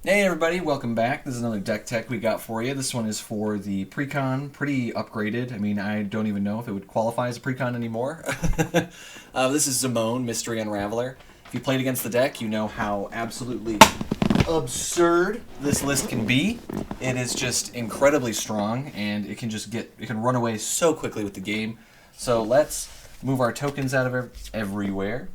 Hey everybody, welcome back. This is another deck tech we got for you. This one is for the precon, pretty upgraded. I mean, I don't even know if it would qualify as a precon anymore. This is Zimone, Mystery Unraveler. If you played against the deck, you know how absolutely absurd this list can be. It is just incredibly strong, and it can run away so quickly with the game. So let's move our tokens out of everywhere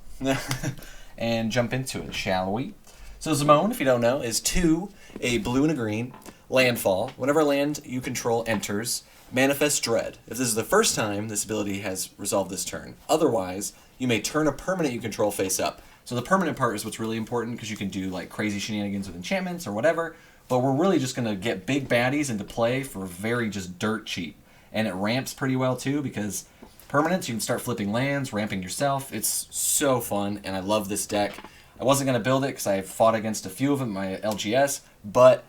and jump into it, shall we? So Zamone, if you don't know, is 2, a blue and a green, landfall. Whenever a land you control enters, manifest dread. If this is the first time this ability has resolved this turn. Otherwise, you may turn a permanent you control face up. So the permanent part is what's really important because you can do like crazy shenanigans with enchantments or whatever, but we're really just going to get big baddies into play for very just dirt cheap. And it ramps pretty well too because permanents, you can start flipping lands, ramping yourself. It's so fun, and I love this deck. I wasn't going to build it because I fought against a few of them in my LGS, but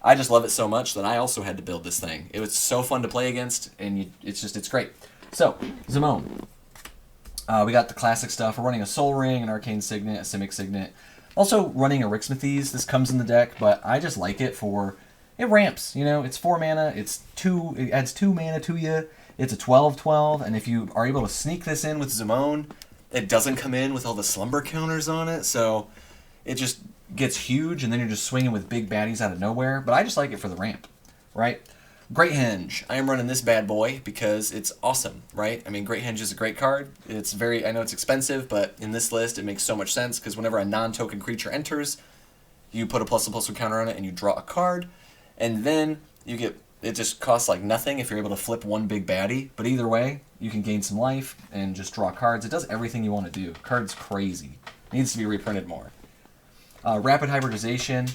I just love it so much that I also had to build this thing. It was so fun to play against, and it's great. So, Zamone. We got the classic stuff. We're running a Soul Ring, an Arcane Signet, a Simic Signet. Also running a Rixmathies. This comes in the deck, but I just like it for... It ramps, you know. It's 4 mana. It adds 2 mana to you. It's a 12/12, and if you are able to sneak this in with Zamone... It doesn't come in with all the slumber counters on it, so it just gets huge, and then you're just swinging with big baddies out of nowhere. But I just like it for the ramp, right? Great Henge. I am running this bad boy because it's awesome, right? I mean, Great Henge is a great card. I know it's expensive, but in this list it makes so much sense because whenever a non-token creature enters, you put a +1/+1 counter on it and you draw a card, and then you get... It just costs like nothing if you're able to flip one big baddie, but either way, you can gain some life and just draw cards. It does everything you want to do. Card's crazy. Needs to be reprinted more. Rapid Hybridization,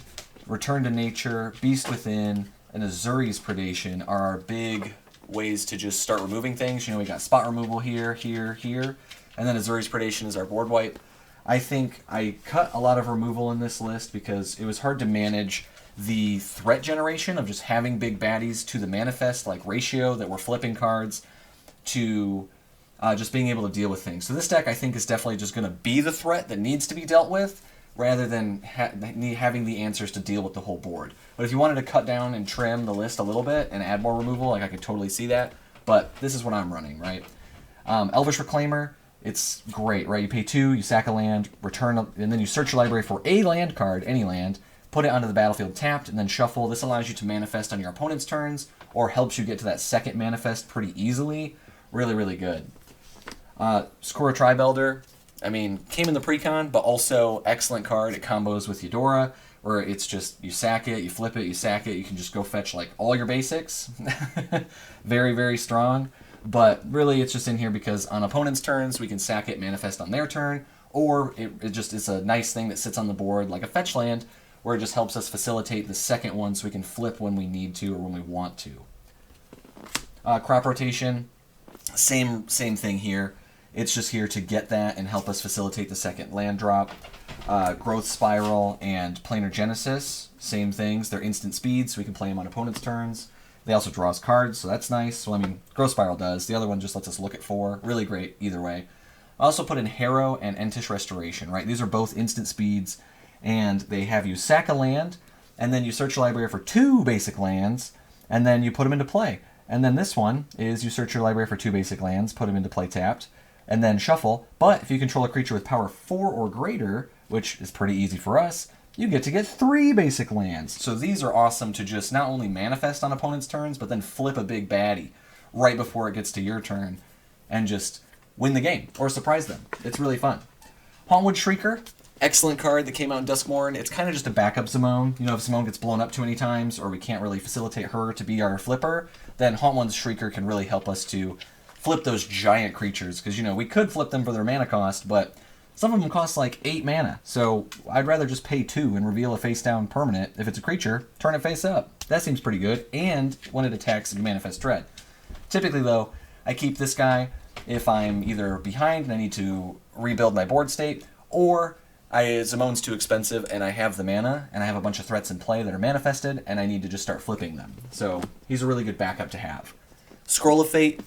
Return to Nature, Beast Within, and Azuri's Predation are our big ways to just start removing things. You know, we got spot removal here, here, here, and then Azuri's Predation is our board wipe. I think I cut a lot of removal in this list because it was hard to manage the threat generation of just having big baddies to the manifest like ratio that we're flipping cards to just being able to deal with things. So this deck I think is definitely just going to be the threat that needs to be dealt with rather than having the answers to deal with the whole board. But if you wanted to cut down and trim the list a little bit and add more removal, like I could totally see that. But this is what I'm running, right? Elvish Reclaimer, it's great, right? You pay 2, you sack a land, and then you search your library for a land card, any land, put it onto the battlefield tapped, and then shuffle. This allows you to manifest on your opponent's turns, or helps you get to that second manifest pretty easily. Really, really good. Skora Tribelder, I mean, came in the precon, but also excellent card. It combos with Eudora, where it's just, you sack it, you flip it, you sack it, you can just go fetch like all your basics. Very, very strong. But really, it's just in here because on opponent's turns, we can sack it, manifest on their turn, or it just is a nice thing that sits on the board like a fetch land, where it just helps us facilitate the second one so we can flip when we need to or when we want to. Crop Rotation, same thing here. It's just here to get that and help us facilitate the second land drop. Growth Spiral and Planar Genesis, same things. They're instant speed, so we can play them on opponent's turns. They also draw us cards, so that's nice. Well, I mean, Growth Spiral does. The other one just lets us look at 4. Really great either way. I also put in Harrow and Entish Restoration, right? These are both instant speeds, and they have you sack a land, and then you search your library for 2 basic lands, and then you put them into play. And then this one is you search your library for 2 basic lands, put them into play tapped, and then shuffle. But if you control a creature with power 4 or greater, which is pretty easy for us, you get to get 3 basic lands. So these are awesome to just not only manifest on opponent's turns, but then flip a big baddie right before it gets to your turn and just win the game or surprise them. It's really fun. Hauntwood Shrieker, excellent card that came out in Duskmourn. It's kind of just a backup Zimone. You know, if Zimone gets blown up too many times or we can't really facilitate her to be our flipper, then Hauntwood Shrieker can really help us to flip those giant creatures. Because, you know, we could flip them for their mana cost, but some of them cost like 8 mana. So I'd rather just pay 2 and reveal a face-down permanent. If it's a creature, turn it face up. That seems pretty good. And when it attacks, you manifest dread. Typically, though, I keep this guy if I'm either behind and I need to rebuild my board state, or Zimone's too expensive and I have the mana and I have a bunch of threats in play that are manifested and I need to just start flipping them. So he's a really good backup to have. Scroll of Fate,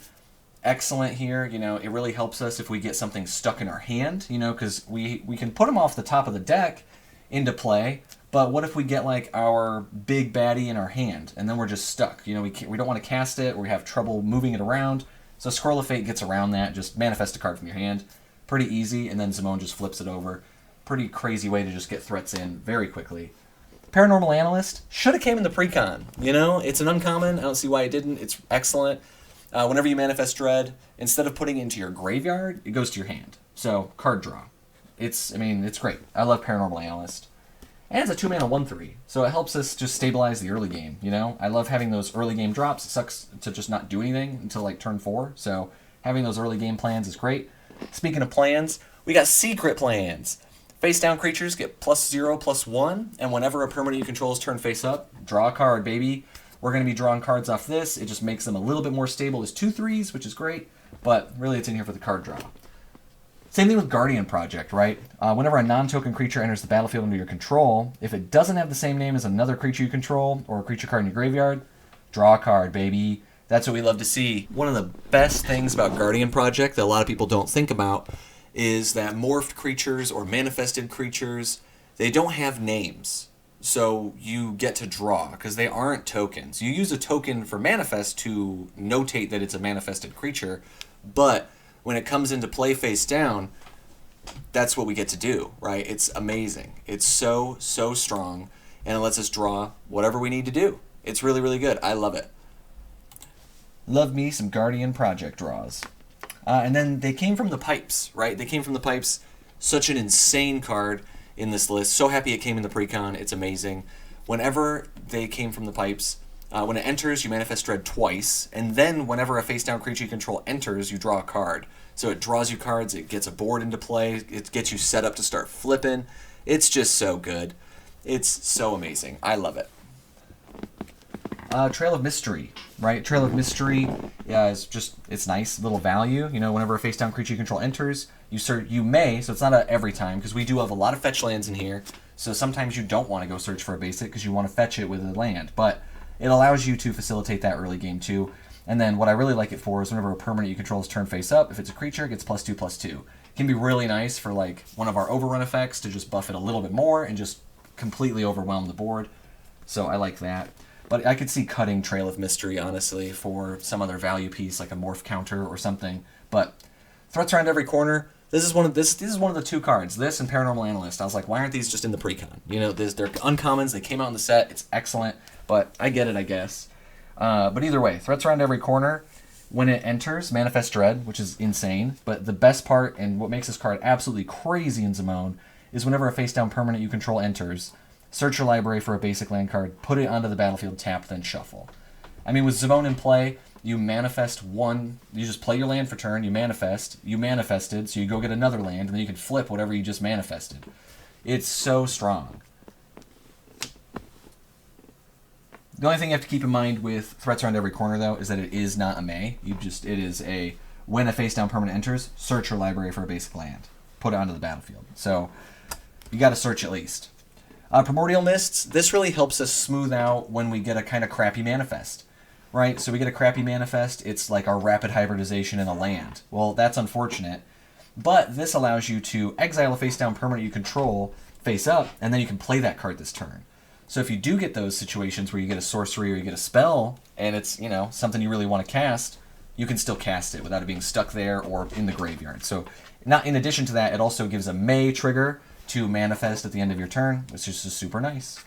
excellent here. You know, it really helps us if we get something stuck in our hand, you know, because we can put them off the top of the deck into play. But what if we get like our big baddie in our hand, and then we're just stuck? You know, we don't want to cast it, or we have trouble moving it around. So Scroll of Fate gets around that. Just manifest a card from your hand. Pretty easy, and then Zimone just flips it over. Pretty crazy way to just get threats in very quickly. Paranormal Analyst should have came in the precon. You know, it's an uncommon. I don't see why it didn't. It's excellent. Whenever you manifest Dread, instead of putting it into your graveyard, it goes to your hand. So card draw. It's great. I love Paranormal Analyst. And it's a 2-mana 1/3, so it helps us just stabilize the early game, you know? I love having those early game drops. It sucks to just not do anything until like turn 4, so having those early game plans is great. Speaking of plans, we got secret plans. Face down creatures get +0/+1, and whenever a permanent you control is turned face up, draw a card, baby. We're going to be drawing cards off this. It just makes them a little bit more stable as 2/3s, which is great, but really it's in here for the card draw. Same thing with Guardian Project, right? Whenever a non-token creature enters the battlefield under your control, if it doesn't have the same name as another creature you control or a creature card in your graveyard, draw a card, baby. That's what we love to see. One of the best things about Guardian Project that a lot of people don't think about is that morphed creatures or manifested creatures, they don't have names. So you get to draw because they aren't tokens. You use a token for manifest to notate that it's a manifested creature, but when it comes into play face down, that's what we get to do, right? It's amazing. It's so strong, and it lets us draw whatever we need to do. It's really, really good. I love it. Love me some Guardian Project draws. And then they came from the pipes, right? They came from the pipes. Such an insane card in this list. So happy it came in the precon. It's amazing. Whenever they came from the pipes, when it enters, you manifest Dread twice, and then whenever a face-down creature you control enters, you draw a card. So it draws you cards, it gets a board into play, it gets you set up to start flipping. It's just so good. It's so amazing. I love it. Trail of Mystery, right? Trail of Mystery it's nice, little value. You know, whenever a face-down creature you control enters, you may, so it's not every time, because we do have a lot of fetch lands in here, so sometimes you don't want to go search for a basic because you want to fetch it with a land, but it allows you to facilitate that early game too. And then what I really like it for is whenever a permanent you control is turned face up, if it's a creature, it gets +2/+2. It can be really nice for like one of our overrun effects to just buff it a little bit more and just completely overwhelm the board. So I like that. But I could see cutting Trail of Mystery, honestly, for some other value piece like a morph counter or something. But threats around every corner. This is one of the two cards. This and Paranormal Analyst. I was like, why aren't these just in the precon? You know, they're uncommons. They came out in the set. It's excellent. But I get it, I guess. But either way, threats around every corner. When it enters, Manifest Dread, which is insane. But the best part, and what makes this card absolutely crazy in Zamone, is whenever a face-down permanent you control enters, search your library for a basic land card, put it onto the battlefield, tap, then shuffle. I mean, with Zamone in play, you manifest one, you just play your land for turn, you manifested, so you go get another land, and then you can flip whatever you just manifested. It's so strong. The only thing you have to keep in mind with threats around every corner, though, is that it is not a May. It is a, when a face-down permanent enters, search your library for a basic land. Put it onto the battlefield. So, you gotta search at least. Primordial Mists, this really helps us smooth out when we get a kind of crappy manifest. Right? So we get a crappy manifest, it's like our rapid hybridization in a land. Well, that's unfortunate. But this allows you to exile a face-down permanent you control face up, and then you can play that card this turn. So if you do get those situations where you get a sorcery or you get a spell, and it's, you know, something you really want to cast, you can still cast it without it being stuck there or in the graveyard. So not in addition to that, it also gives a May trigger to manifest at the end of your turn, which is just super nice.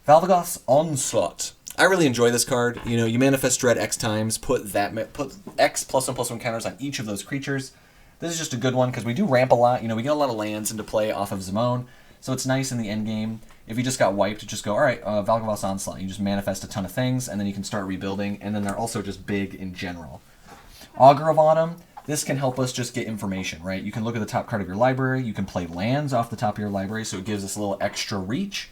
Valvagoth's Onslaught. I really enjoy this card. You know, you manifest Dread X times, put X +1/+1 counters on each of those creatures. This is just a good one because we do ramp a lot. You know, we get a lot of lands into play off of Zamone, so it's nice in the end game. If you just got wiped, just go, all right, Valvagoth's Onslaught. You just manifest a ton of things, and then you can start rebuilding, and then they're also just big in general. Augur of Autumn. This can help us just get information, right? You can look at the top card of your library. You can play lands off the top of your library, so it gives us a little extra reach.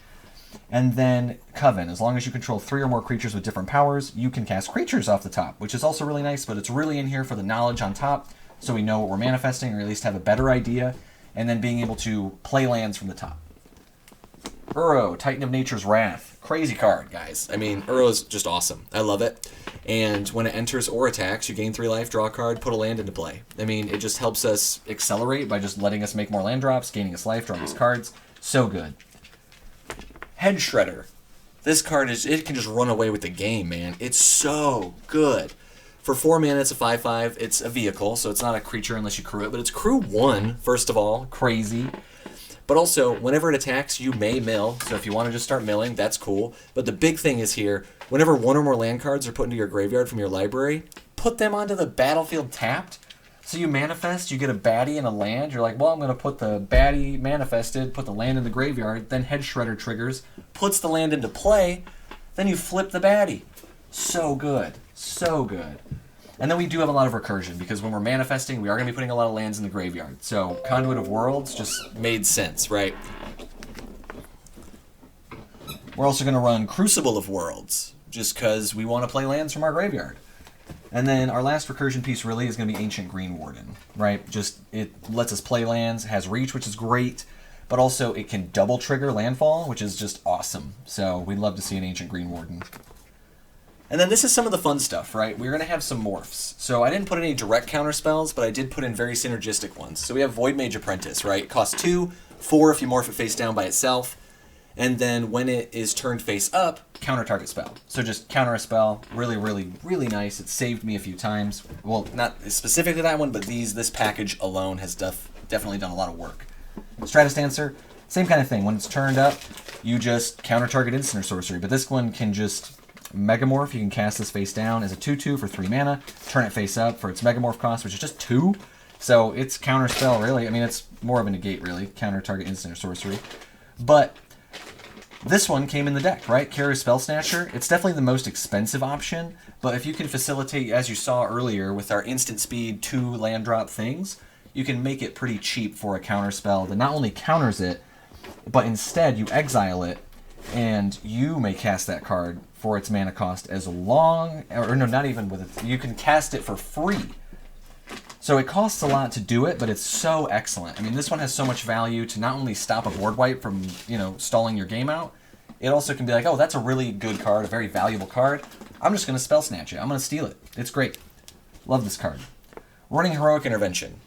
And then Coven. As long as you control 3 or more creatures with different powers, you can cast creatures off the top, which is also really nice, but it's really in here for the knowledge on top, so we know what we're manifesting, or at least have a better idea, and then being able to play lands from the top. Uro, Titan of Nature's Wrath. Crazy card, guys. I mean, Uro is just awesome. I love it. And when it enters or attacks, you gain 3 life, draw a card, put a land into play. I mean, it just helps us accelerate by just letting us make more land drops, gaining us life, drawing us cards. So good. Head Shredder. This card it can just run away with the game, man. It's so good. For 4 mana, it's a 5/5. It's a vehicle, so it's not a creature unless you crew it, but it's crew 1, first of all. Crazy. But also, whenever it attacks, you may mill. So if you want to just start milling, that's cool. But the big thing is here, whenever 1 or more land cards are put into your graveyard from your library, put them onto the battlefield tapped. So you manifest, you get a baddie and a land. You're like, well, I'm going to put the baddie manifested, put the land in the graveyard. Then Head Shredder triggers, puts the land into play. Then you flip the baddie. So good. So good. And then we do have a lot of recursion, because when we're manifesting, we are going to be putting a lot of lands in the graveyard. So Conduit of Worlds just made sense, right? We're also going to run Crucible of Worlds, just because we want to play lands from our graveyard. And then our last recursion piece really is going to be Ancient Green Warden, right? Just, it lets us play lands, has reach, which is great, but also it can double trigger landfall, which is just awesome. So we'd love to see an Ancient Green Warden. And then this is some of the fun stuff, right? We're going to have some morphs. So I didn't put any direct counter spells, but I did put in very synergistic ones. So we have Void Mage Apprentice, right? It costs 2, 4 if you morph it face down by itself. And then when it is turned face up, counter target spell. So just counter a spell. Really, really, really nice. It saved me a few times. Well, not specifically that one, but this package alone has definitely done a lot of work. Stratus Dancer, same kind of thing. When it's turned up, you just counter target instant or sorcery. But this one can just Megamorph. You can cast this face down as a 2/2 for 3 mana. Turn it face up for its Megamorph cost, which is just 2. So it's counter spell, really. I mean, it's more of a negate, really. Counter target instant or sorcery. But this one came in the deck, right? Carrier Spell Snatcher. It's definitely the most expensive option, but if you can facilitate, as you saw earlier, with our instant speed 2 land drop things, you can make it pretty cheap for a counter spell that not only counters it, but instead you exile it, and you may cast that card for its mana cost as long, or no, not even with it. You can cast it for free. So it costs a lot to do it, but it's so excellent. I mean, this one has so much value to not only stop a board wipe from, stalling your game out, it also can be like, oh, that's a really good card, a very valuable card. I'm just going to spell snatch it. I'm going to steal it. It's great. Love this card. Running Heroic Intervention.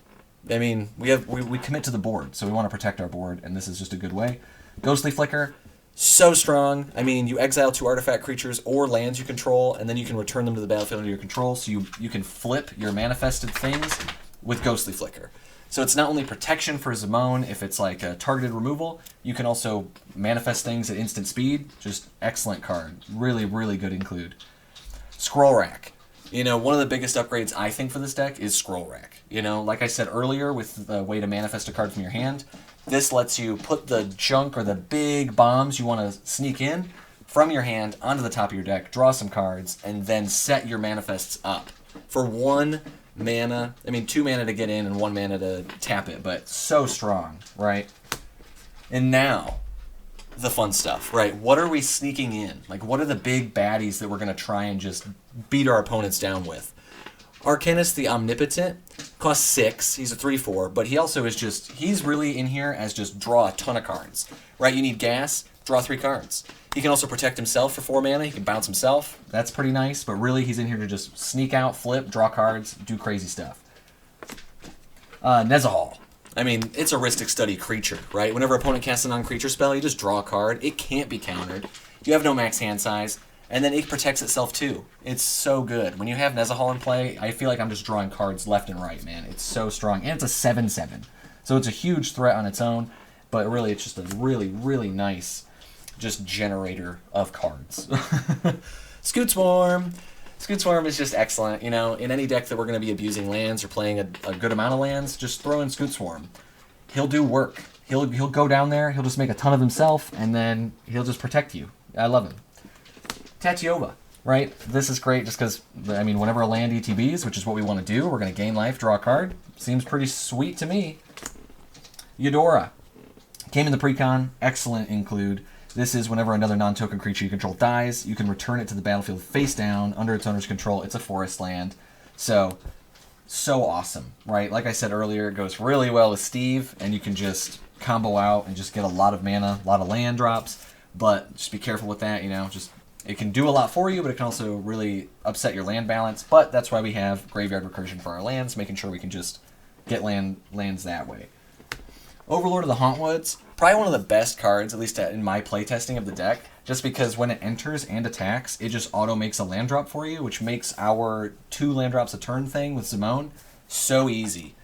I mean, we commit to the board, so we want to protect our board, and this is just a good way. Ghostly Flicker. So strong. I mean, you exile 2 artifact creatures or lands you control, and then you can return them to the battlefield under your control, so you can flip your manifested things with Ghostly Flicker. So it's not only protection for Zimone if it's like a targeted removal, you can also manifest things at instant speed. Just excellent card. Really, really good include. Scroll Rack. One of the biggest upgrades I think for this deck is Scroll Rack. Like I said earlier, with the way to manifest a card from your hand, this lets you put the junk or the big bombs you want to sneak in from your hand onto the top of your deck, draw some cards, and then set your manifests up. For 1 mana, 2 mana to get in and 1 mana to tap it, but so strong, right? And now, the fun stuff, right? What are we sneaking in? Like, what are the big baddies that we're going to try and just beat our opponents down with? Arcanist the Omnipotent costs 6. He's a 3/4, but he also is he's really in here as just draw a ton of cards, right? You need gas, draw 3 cards. He can also protect himself for 4 mana. He can bounce himself. That's pretty nice, but really he's in here to just sneak out, flip, draw cards, do crazy stuff. Nezahal. It's a Rhystic Study creature, right? Whenever opponent casts a non-creature spell, you just draw a card. It can't be countered. You have no max hand size. And then it protects itself too. It's so good. When you have Nezahal in play, I feel like I'm just drawing cards left and right, man. It's so strong. And it's a 7/7. So it's a huge threat on its own, but really it's just a really, really nice just generator of cards. Scoot Swarm. Scoot Swarm is just excellent. In any deck that we're going to be abusing lands or playing a good amount of lands, just throw in Scoot Swarm. He'll do work. He'll go down there, he'll just make a ton of himself, and then he'll just protect you. I love him. Tatiova, right? This is great just because, whenever a land ETBs, which is what we want to do, we're going to gain life, draw a card. Seems pretty sweet to me. Eudora. Came in the precon. Excellent include. This is whenever another non-token creature you control dies, you can return it to the battlefield face down under its owner's control. It's a forest land. So awesome, right? Like I said earlier, it goes really well with Steve, and you can just combo out and just get a lot of mana, a lot of land drops. But just be careful with that, it can do a lot for you, but it can also really upset your land balance. But that's why we have Graveyard Recursion for our lands, making sure we can just get lands that way. Overlord of the Hauntwoods. Probably one of the best cards, at least in my playtesting of the deck, just because when it enters and attacks, it just auto makes a land drop for you, which makes our 2 land drops a turn thing with Zimone so easy.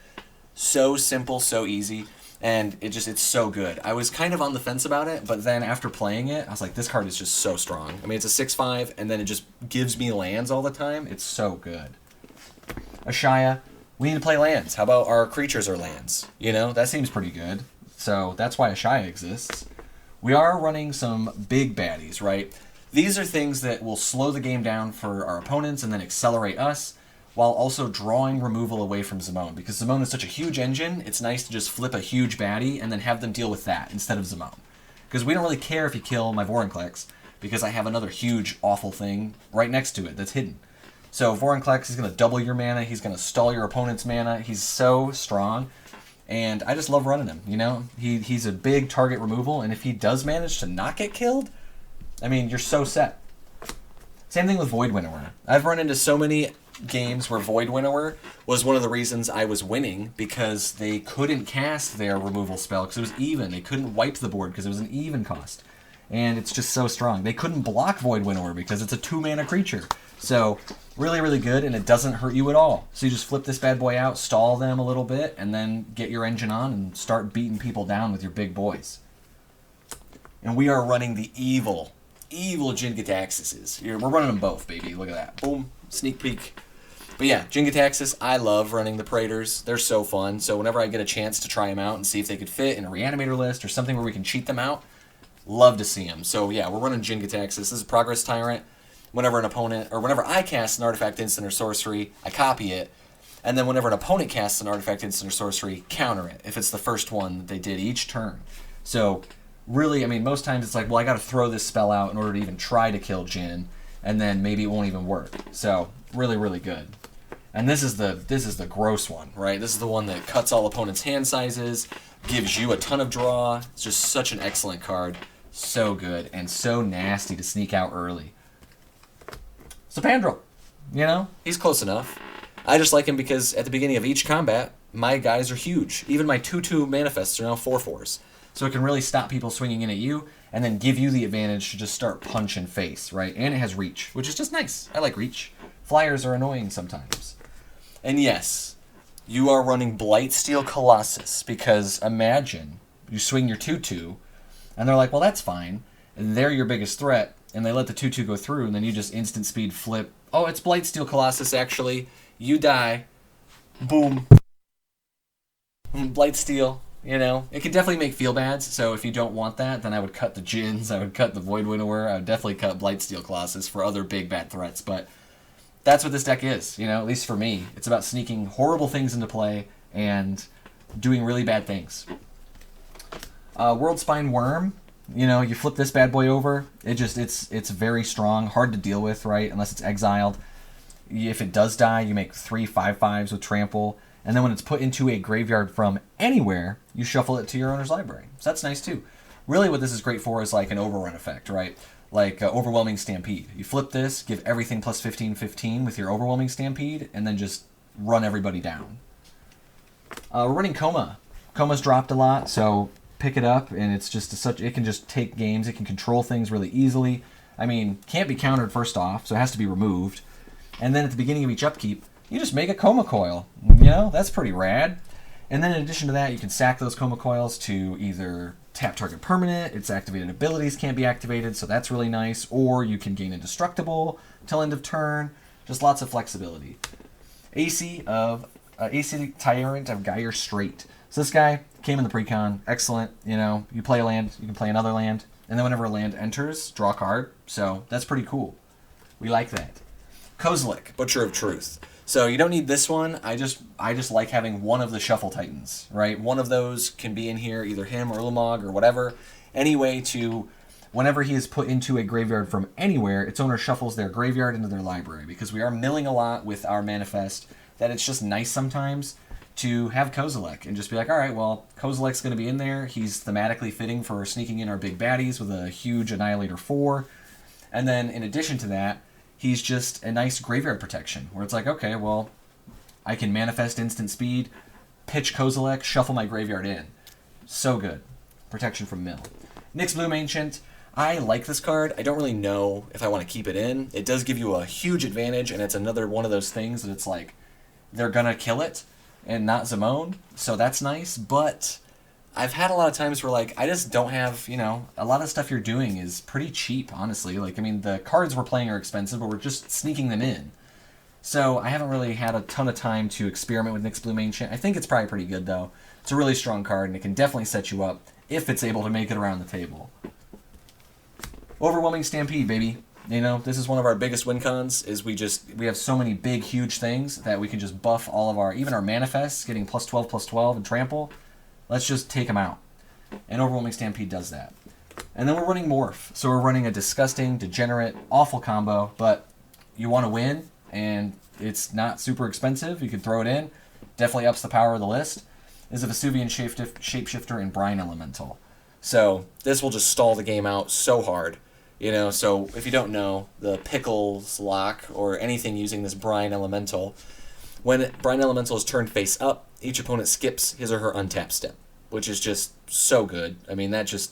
So simple, so easy, and it's so good. I was kind of on the fence about it, but then after playing it, I was like, this card is just so strong. I mean, it's a 6/5, and then it just gives me lands all the time. It's so good. Ashaya, we need to play lands. How about our creatures are lands? You know, that seems pretty good. So that's why Ashaya exists. We are running some big baddies, right? These are things that will slow the game down for our opponents and then accelerate us, while also drawing removal away from Zamone. Because Zamone is such a huge engine, it's nice to just flip a huge baddie and then have them deal with that instead of Zamone. Because we don't really care if you kill my Vorinclex, because I have another huge, awful thing right next to it that's hidden. So Vorinclex is going to double your mana, he's going to stall your opponent's mana, he's so strong, and I just love running him, you know? He's a big target removal, and if he does manage to not get killed, I mean, you're so set. Same thing with Void Winnower. I've run into so many games where Void Winnower was one of the reasons I was winning, because they couldn't cast their removal spell because it was even. They couldn't wipe the board because it was an even cost. And it's just so strong. They couldn't block Void Winnower because it's a 2-mana creature. So, really, really good, and it doesn't hurt you at all. So you just flip this bad boy out, stall them a little bit, and then get your engine on and start beating people down with your big boys. And we are running the evil Jin-Gitaxises. We're running them both, baby. Look at that. Boom. Sneak peek. But yeah, Jin-Gitaxis, I love running the Praetors. They're so fun. So whenever I get a chance to try them out and see if they could fit in a Reanimator list or something where we can cheat them out, love to see them. So yeah, we're running Jin-Gitaxis. This is a Progress Tyrant. Whenever an opponent, or whenever I cast an artifact, instant, or sorcery, I copy it. And then whenever an opponent casts an artifact, instant, or sorcery, counter it, if it's the first one that they did each turn. So really, I mean, most times it's like, well, I got to throw this spell out in order to even try to kill Jin, and then maybe it won't even work. So really, really good. And this is the gross one, right? This is the one that cuts all opponents' hand sizes, gives you a ton of draw. It's just such an excellent card. So good, and so nasty to sneak out early. Sapandrel, you know, he's close enough. I just like him because at the beginning of each combat, my guys are huge. Even my 2/2 manifests are now 4/4s. So it can really stop people swinging in at you, and then give you the advantage to just start punching face, right? And it has reach, which is just nice. I like reach. Flyers are annoying sometimes. And yes, you are running Blightsteel Colossus, because imagine you swing your 2/2, and they're like, well, that's fine. And they're your biggest threat, and they let the 2/2 go through, and then you just instant speed flip. Oh, it's Blightsteel Colossus, actually. You die. Boom. Blightsteel. You know, it can definitely make feel bads, so if you don't want that, then I would cut the Jins, I would cut the Void Winnower, I would definitely cut Blightsteel Colossus for other big bad threats, but that's what this deck is, you know, at least for me. It's about sneaking horrible things into play and doing really bad things. Worldspine Worm, you know, you flip this bad boy over, it's very strong, hard to deal with, right, unless it's exiled. If it does die, you make 3 5/5s with Trample. And then when it's put into a graveyard from anywhere, you shuffle it to your owner's library. So that's nice too. Really what this is great for is like an overrun effect, right? Like Overwhelming Stampede. You flip this, give everything plus 15/15 with your Overwhelming Stampede, and then just run everybody down. We're running Coma. Coma's dropped a lot, so pick it up, and it's just it can just take games. It can control things really easily. I mean, can't be countered first off, so it has to be removed. And then at the beginning of each upkeep, you just make a Coma Coil. You know, that's pretty rad. And then in addition to that, you can sack those Coma Coils to either tap target permanent, its activated abilities can't be activated, so that's really nice, or you can gain Indestructible till end of turn. Just lots of flexibility. AC Tyrant of Gyre Strait. So this guy came in the precon, excellent. You know, you play a land, you can play another land, and then whenever a land enters, draw a card. So that's pretty cool. We like that. Kozilek, Butcher of Truth. So you don't need this one. I just like having one of the Shuffle Titans, right? One of those can be in here, either him or Ulamog or whatever. Any way to, whenever he is put into a graveyard from anywhere, its owner shuffles their graveyard into their library, because we are milling a lot with our manifest, that it's just nice sometimes to have Kozilek and just be like, all right, well, Kozilek's going to be in there. He's thematically fitting for sneaking in our big baddies with a huge Annihilator 4. And then in addition to that, he's just a nice graveyard protection, where it's like, okay, well, I can manifest instant speed, pitch Kozilek, shuffle my graveyard in. So good. protection from mill. Nyx Bloom Ancient, I like this card. I don't really know if I want to keep it in. It does give you a huge advantage, and it's another one of those things that it's like, they're going to kill it, and not Zamone, so that's nice, but I've had a lot of times where, like, I just don't have, you know, a lot of stuff you're doing is pretty cheap, honestly. Like, I mean, the cards we're playing are expensive, but we're just sneaking them in. So I haven't really had a ton of time to experiment with Nyx Bloom Ancient. I think it's probably pretty good, though. It's a really strong card, and it can definitely set you up if it's able to make it around the table. Overwhelming Stampede, baby. You know, this is one of our biggest win cons, is we have so many big, huge things that we can just buff all of our, even our manifests, getting +12/+12 and trample. Let's just take them out. And Overwhelming Stampede does that. And then we're running Morph. So we're running a disgusting, degenerate, awful combo, but you want to win, and it's not super expensive. You can throw it in. Definitely ups the power of the list. Is a Vesuvian Shapeshifter and Brine Elemental. So this will just stall the game out so hard. You know, so if you don't know, the Pickles lock, or anything using this Brine Elemental, when Brine Elemental is turned face up, each opponent skips his or her untap step, which is just so good. I mean, that's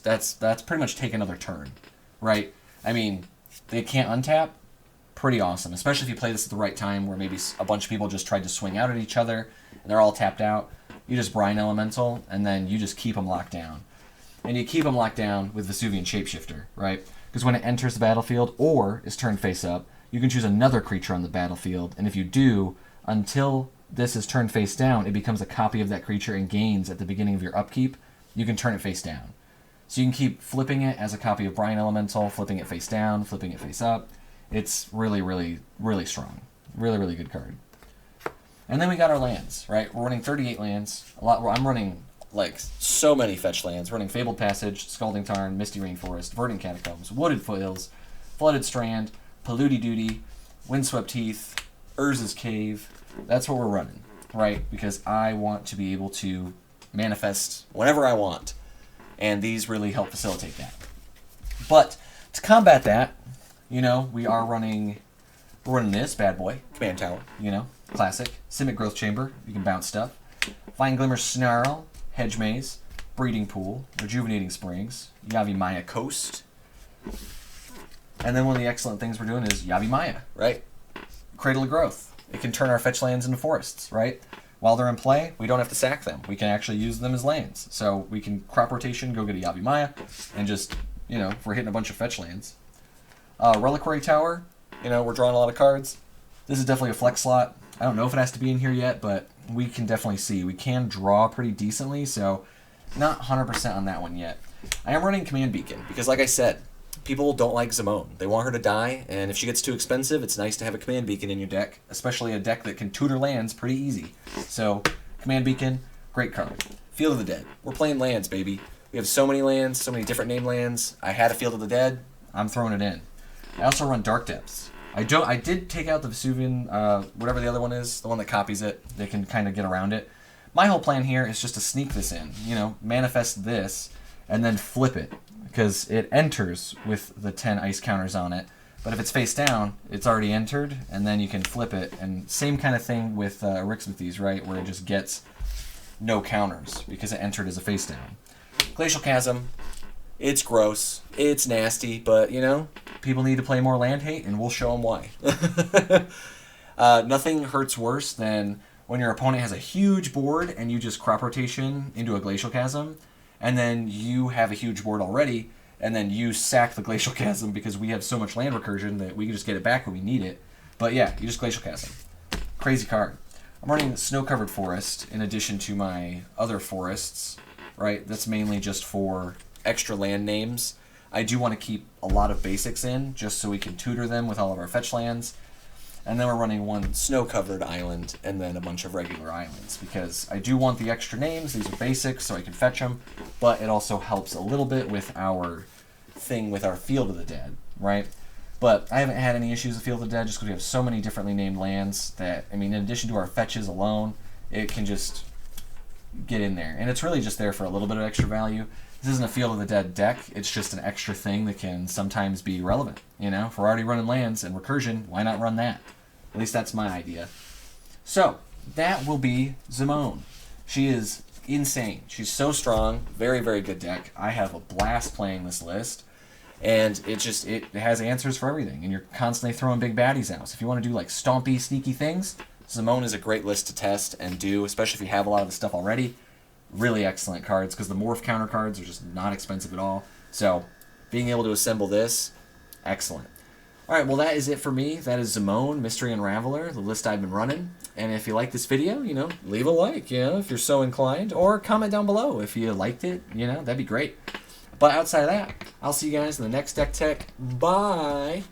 pretty much take another turn, right? I mean, they can't untap. Pretty awesome, especially if you play this at the right time, where maybe a bunch of people just tried to swing out at each other, and they're all tapped out. You just Brine Elemental, and then you just keep them locked down. And you keep them locked down with Vesuvian Shapeshifter, right? Because when it enters the battlefield or is turned face up, you can choose another creature on the battlefield, and if you do, until this is turned face down, it becomes a copy of that creature and gains at the beginning of your upkeep. You can turn it face down. So you can keep flipping it as a copy of Brine Elemental, flipping it face down, flipping it face up. It's really, really, really strong. Really, really good card. And then we got our lands, right? We're running 38 lands. I'm running like so many fetch lands. We're running Fabled Passage, Scalding Tarn, Misty Rainforest, Verdant Catacombs, Wooded Foothills, Flooded Strand, Polluty Duty, Windswept Heath, Urza's Cave. That's what we're running, right? Because I want to be able to manifest whenever I want, and these really help facilitate that. But to combat that, you know, we're running this bad boy, Command Tower, you know, classic. Simic Growth Chamber, you can bounce stuff. Fine Glimmer Snarl, Hedge Maze, Breeding Pool, Rejuvenating Springs, Yavimaya Coast. And then one of the excellent things we're doing is Yavimaya, right? Cradle of Growth. It can turn our fetch lands into forests, right? While they're in play, we don't have to sack them. We can actually use them as lands. So we can crop rotation, go get a Yavimaya, and just, you know, if we're hitting a bunch of fetch lands. Reliquary Tower, you know, we're drawing a lot of cards. This is definitely a flex slot. I don't know if it has to be in here yet, but we can definitely see. We can draw pretty decently, so not 100% on that one yet. I am running Command Beacon, because like I said, people don't like Zimone. They want her to die, and if she gets too expensive, it's nice to have a Command Beacon in your deck, especially a deck that can tutor lands pretty easy. So, Command Beacon, great card. Field of the Dead. We're playing lands, baby. We have so many lands, so many different name lands. I had a Field of the Dead. I'm throwing it in. I also run Dark Depths. I did take out the Vesuvian, whatever the other one is, the one that copies it. They can kind of get around it. My whole plan here is just to sneak this in, you know, manifest this, and then flip it, because it enters with the 10 ice counters on it. But if it's face down, it's already entered, and then you can flip it. And same kind of thing with Erixmathes, right, where it just gets no counters, because it entered as a face down. Glacial Chasm, it's gross, it's nasty, but, you know, people need to play more land hate, and we'll show them why. Nothing hurts worse than when your opponent has a huge board and you just crop rotation into a Glacial Chasm, and then you have a huge board already, and then you sack the Glacial Chasm because we have so much land recursion that we can just get it back when we need it. But yeah, you just Glacial Chasm. Crazy card. I'm running Snow-Covered Forest in addition to my other forests, right? That's mainly just for extra land names. I do want to keep a lot of basics in, just so we can tutor them with all of our fetch lands. And then we're running one snow-covered island, and then a bunch of regular islands, because I do want the extra names. These are basics, so I can fetch them, but it also helps a little bit with our thing with our Field of the Dead, right? But I haven't had any issues with Field of the Dead, just because we have so many differently named lands that, I mean, in addition to our fetches alone, it can just get in there. And it's really just there for a little bit of extra value. This isn't a Field of the Dead deck, it's just an extra thing that can sometimes be relevant. You know, if we're already running lands and recursion, why not run that? At least that's my idea. So, that will be Zimone. She is insane. She's so strong. Very, very good deck. I have a blast playing this list. And it has answers for everything. And you're constantly throwing big baddies out. So if you want to do like stompy, sneaky things, Zimone is a great list to test and do, especially if you have a lot of the stuff already. Really excellent cards because the morph counter cards are just not expensive at all. So being able to assemble this, excellent. All right, well, that is it for me. That is Zamone, Mystery Unraveler, the list I've been running. And if you like this video, you know, leave a like, you know, if you're so inclined, or comment down below if you liked it, you know, that'd be great. But outside of that, I'll see you guys in the next Deck Tech. Bye!